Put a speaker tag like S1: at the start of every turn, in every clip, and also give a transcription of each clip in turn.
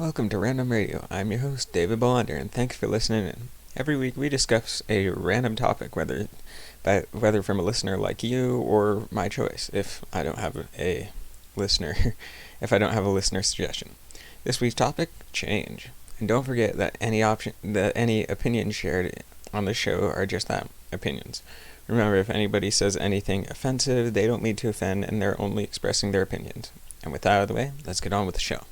S1: Welcome to Random Radio. I'm your host, David Bolander, and thanks for listening in. Every week we discuss a random topic, whether from a listener like you or my choice, if I don't have a listener, if I don't have a listener suggestion. This week's topic: change. And don't forget that any opinions shared on the show are just that, opinions. Remember, if anybody says anything offensive, they don't mean to offend, and they're only expressing their opinions. And with that out of the way, let's get on with the show.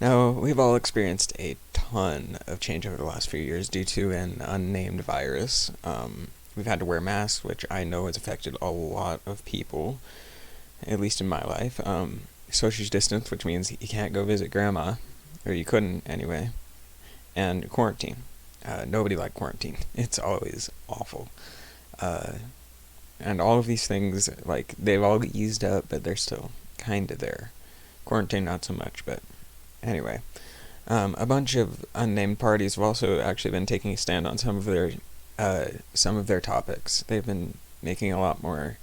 S1: Now, we've all experienced a ton of change over the last few years due to an unnamed virus. We've had to wear masks, which I know has affected a lot of people, at least in my life. Social distance, which means you can't go visit grandma, or you couldn't anyway. And quarantine. Nobody liked quarantine. It's always awful. And all of these things, they've all eased up, but they're still kind of there. Quarantine, not so much, but anyway. A bunch of unnamed parties have also actually been taking a stand on some of their topics. They've been making it a lot more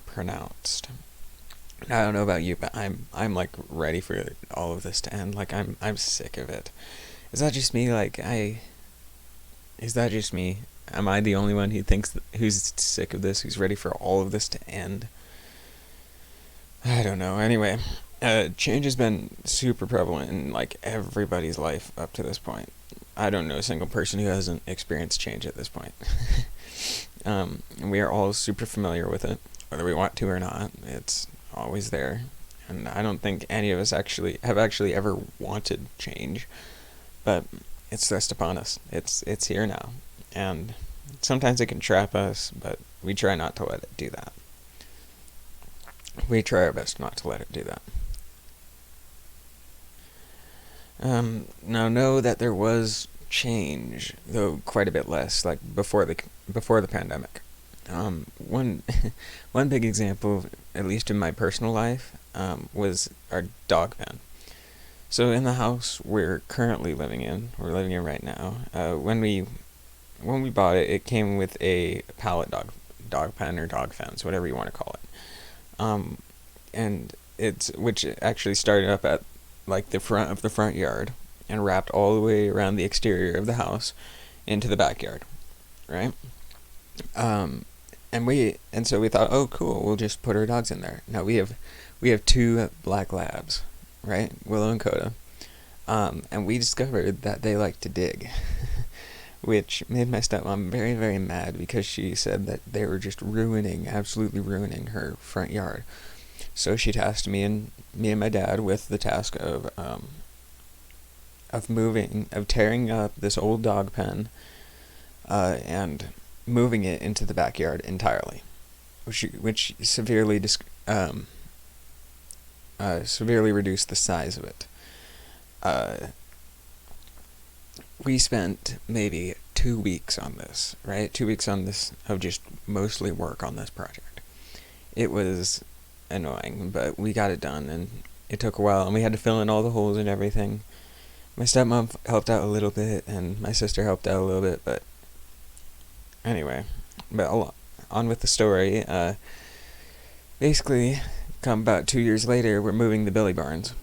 S1: pronounced. I don't know about you, but I'm ready for all of this to end. I'm sick of it. Is that just me? Is that just me? Am I the only one who's sick of this, who's ready for all of this to end? I don't know. Anyway, change has been super prevalent in everybody's life up to this point. I don't know a single person who hasn't experienced change at this point. And we are all super familiar with it, whether we want to or not. It's always there, and I don't think any of us have actually ever wanted change, but it's thrust upon us. It's here now, and sometimes it can trap us, but we try not to let it do that. We try our best not to let it do that. Now know that there was change, though quite a bit less, before the pandemic. One big example, at least in my personal life, was our dog pen. So in the house we're living in right now, when we bought it, it came with a pallet dog pen or dog fence, whatever you want to call it. And which actually started up at the front of the front yard and wrapped all the way around the exterior of the house into the backyard, right? And so we thought, oh cool, we'll just put our dogs in there. Now we have two black labs, right? Willow and Coda. And we discovered that they like to dig, which made my stepmom very, very mad because she said that they were just absolutely ruining her front yard. So she tasked me and my dad with the task of tearing up this old dog pen, and moving it into the backyard entirely, which severely reduced the size of it. We spent maybe 2 weeks on this, right? 2 weeks on this of just mostly work on this project. It was annoying, but we got it done, and it took a while, and we had to fill in all the holes and everything. My stepmom helped out a little bit, and my sister helped out a little bit, but anyway, on with the story. Basically, come about 2 years later, we're moving the Billy Barns,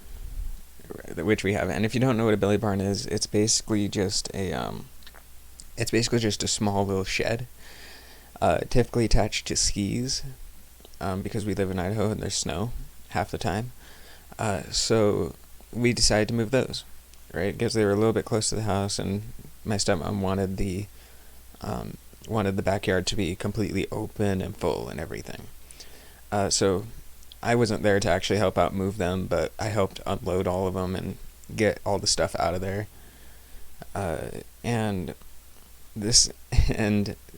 S1: which we have. And if you don't know what a Billy Barn is, it's basically just a small little shed, typically attached to skis, because we live in Idaho and there's snow half the time. So we decided to move those, right? Because they were a little bit close to the house, and my stepmom wanted the backyard to be completely open and full and everything. So I wasn't there to actually help out move them, but I helped unload all of them and get all the stuff out of there. And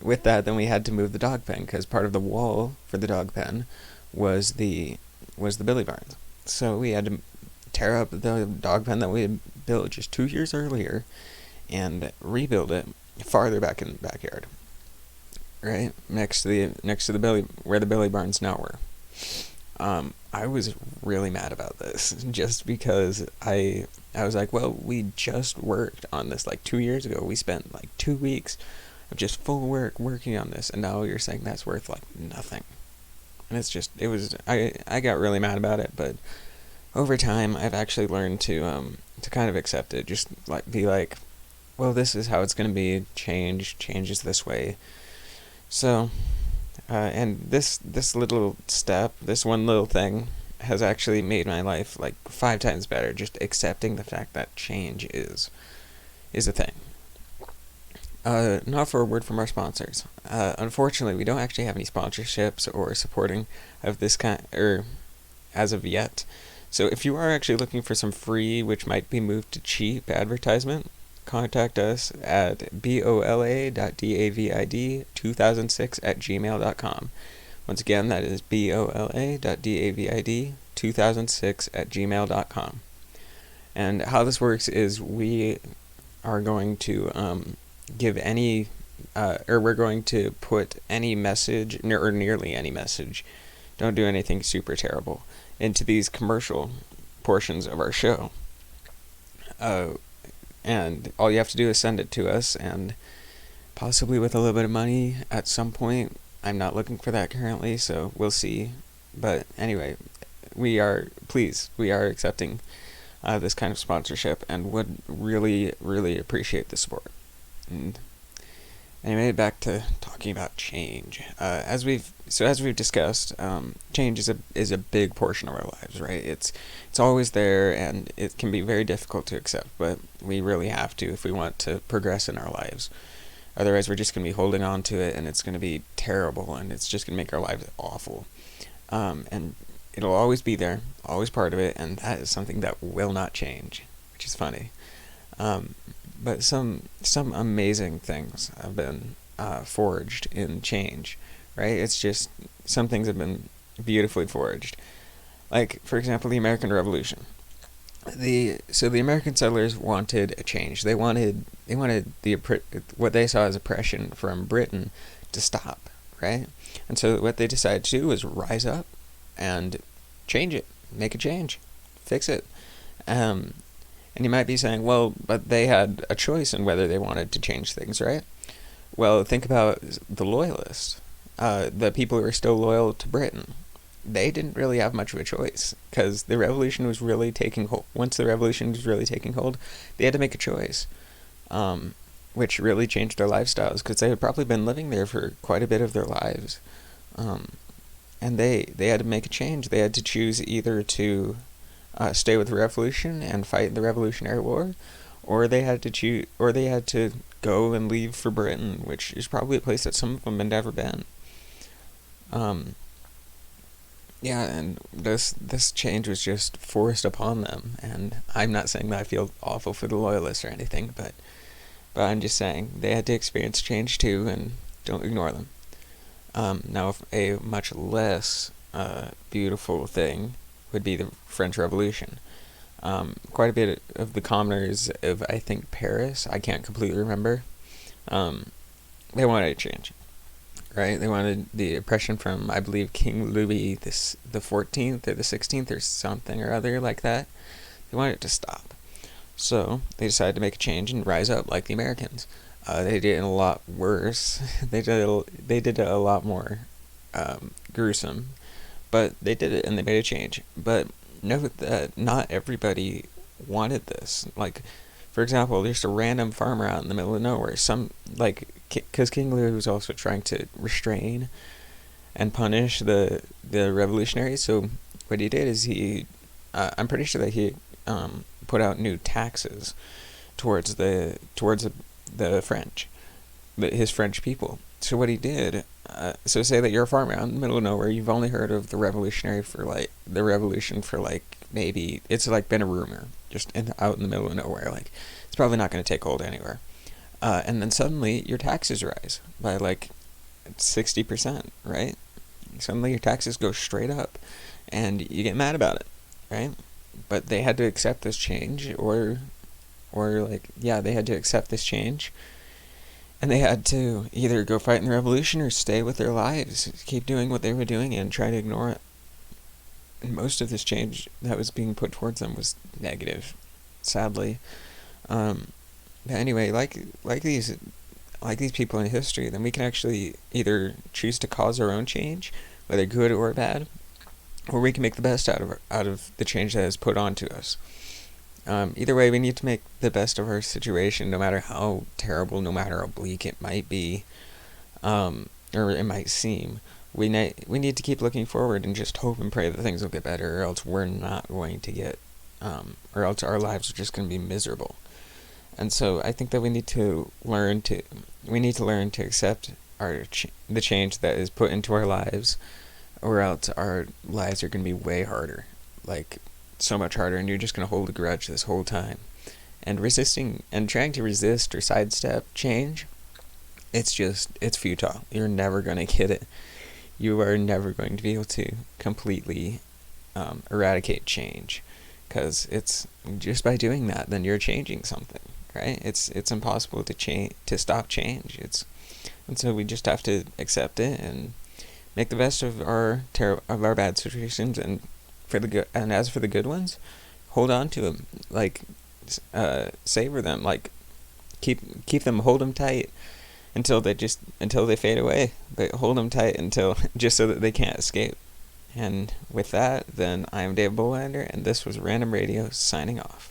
S1: with that, then we had to move the dog pen, because part of the wall for the dog pen was the Billy Barns. So we had to tear up the dog pen that we had built just 2 years earlier and rebuild it farther back in the backyard, right next to the Billy, where the Billy Barns now were. I was really mad about this, just because I was like, well, we just worked on this 2 years ago. We spent 2 weeks of just full working on this, and now you're saying that's worth nothing. And I got really mad about it, but over time, I've actually learned to kind of accept it. Just like be like, well, this is how it's gonna be. Change is this way. So, and this little step, this one little thing, has actually made my life like 5 times better. Just accepting the fact that change is a thing. Now for a word from our sponsors. Unfortunately, we don't actually have any sponsorships or supporting of this kind, or as of yet. So if you are actually looking for some free, which might be moved to cheap advertisement, contact us at bola.david2006@gmail.com. Once again, that is bola.david2006@gmail.com. And how this works is we are going to give any, or we're going to put any message, or nearly any message, don't do anything super terrible, into these commercial portions of our show. And all you have to do is send it to us, and possibly with a little bit of money at some point. I'm not looking for that currently, so we'll see. But anyway, we are accepting this kind of sponsorship and would really, really appreciate the support. And anyway, back to talking about change. As we've discussed, change is a big portion of our lives, right? It's always there, and it can be very difficult to accept, but we really have to if we want to progress in our lives. Otherwise, we're just going to be holding on to it, and it's going to be terrible, and it's just going to make our lives awful. And it'll always be there, always part of it, and that is something that will not change, which is funny. But some amazing things have been forged in change, right? It's just some things have been beautifully forged. Like, for example, the American Revolution. The American settlers wanted a change. They wanted what they saw as oppression from Britain to stop, right? And so what they decided to do was rise up and change it, make a change, fix it. And you might be saying, well, but they had a choice in whether they wanted to change things, right? Well, think about the Loyalists, the people who are still loyal to Britain. They didn't really have much of a choice because the revolution was really taking hold. Once the revolution was really taking hold, they had to make a choice, which really changed their lifestyles because they had probably been living there for quite a bit of their lives. And they had to make a change. They had to choose either to stay with the revolution and fight the Revolutionary War, or they had to go and leave for Britain, which is probably a place that some of them had never been. Yeah, and this change was just forced upon them, and I'm not saying that I feel awful for the Loyalists or anything, but I'm just saying they had to experience change too, and don't ignore them. Now, a much less beautiful thing would be the French Revolution. Quite a bit of the commoners of, I think, Paris, I can't completely remember, they wanted a change, right? They wanted the oppression from, I believe, King Louis the 14th or the 16th or something or other like that. They wanted it to stop. So they decided to make a change and rise up like the Americans. They did it a lot worse. They did it a lot more gruesome, but they did it and they made a change. But note that not everybody wanted this. Like, for example, there's a random farmer out in the middle of nowhere. Because King Louis was also trying to restrain and punish the revolutionaries. So what he did is I'm pretty sure that he put out new taxes towards the French, his French people. So what he did, so say that you're a farmer out in the middle of nowhere, you've only heard of the revolution for maybe, it's like been a rumor, just out in the middle of nowhere, like, it's probably not going to take hold anywhere. And then suddenly your taxes rise by like 60%, right? Suddenly your taxes go straight up, and you get mad about it, right? But they had to accept this change, they had to accept this change, and they had to either go fight in the revolution or stay with their lives, keep doing what they were doing and try to ignore it. And most of this change that was being put towards them was negative, sadly. But anyway, like these people in history, then we can actually either choose to cause our own change, whether good or bad, or we can make the best out of the change that is put onto us. Either way, we need to make the best of our situation, no matter how terrible, no matter how bleak it might be, or it might seem. We need to keep looking forward and just hope and pray that things will get better, or else we're not going to get, or else our lives are just going to be miserable. And so I think that we need to learn to accept the change that is put into our lives, or else our lives are going to be way harder, like so much harder, and you're just going to hold a grudge this whole time. And trying to resist or sidestep change, it's futile. You're never going to get it. You are never going to be able to completely eradicate change, because it's just by doing that, then you're changing something, right? It's impossible to stop change. And so we just have to accept it and make the best of our bad situations, and as for the good ones, hold on to them, like savor them, like keep them, hold them tight until they fade away, but hold them tight until just so that they can't escape. And with that, then I'm Dave Bolander, and this was Random Radio signing off.